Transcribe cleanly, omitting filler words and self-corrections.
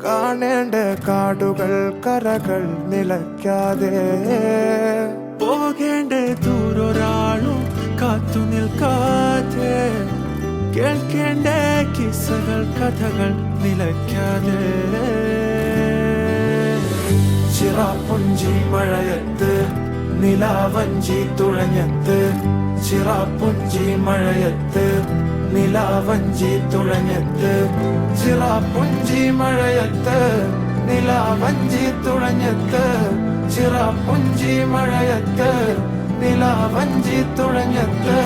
കാണേണ്ട കാടുകൾ കരകൾ നിലയ്ക്കാതെ പോകേണ്ട ദൂരൊരാളും കാത്തു നിൽക്കാതെ കേൾക്കേണ്ട കിസ്സകൾ കഥകൾ നിലയ്ക്കാതെ ചിറാപ്പുഞ്ചി മഴയത്ത് നിലാവഞ്ചി തുഴഞ്ഞത്ത് ചിറാപ്പുഞ്ചി മഴയത്ത് നിലാവഞ്ചി തുഴഞ്ഞത്ത് ചിറാപ്പുഞ്ചി മഴയത്ത് നിലാവഞ്ചി തുഴഞ്ഞത്ത് ചിറാപ്പുഞ്ചി മഴയത്ത് നിലാവഞ്ചി തുഴഞ്ഞത്ത്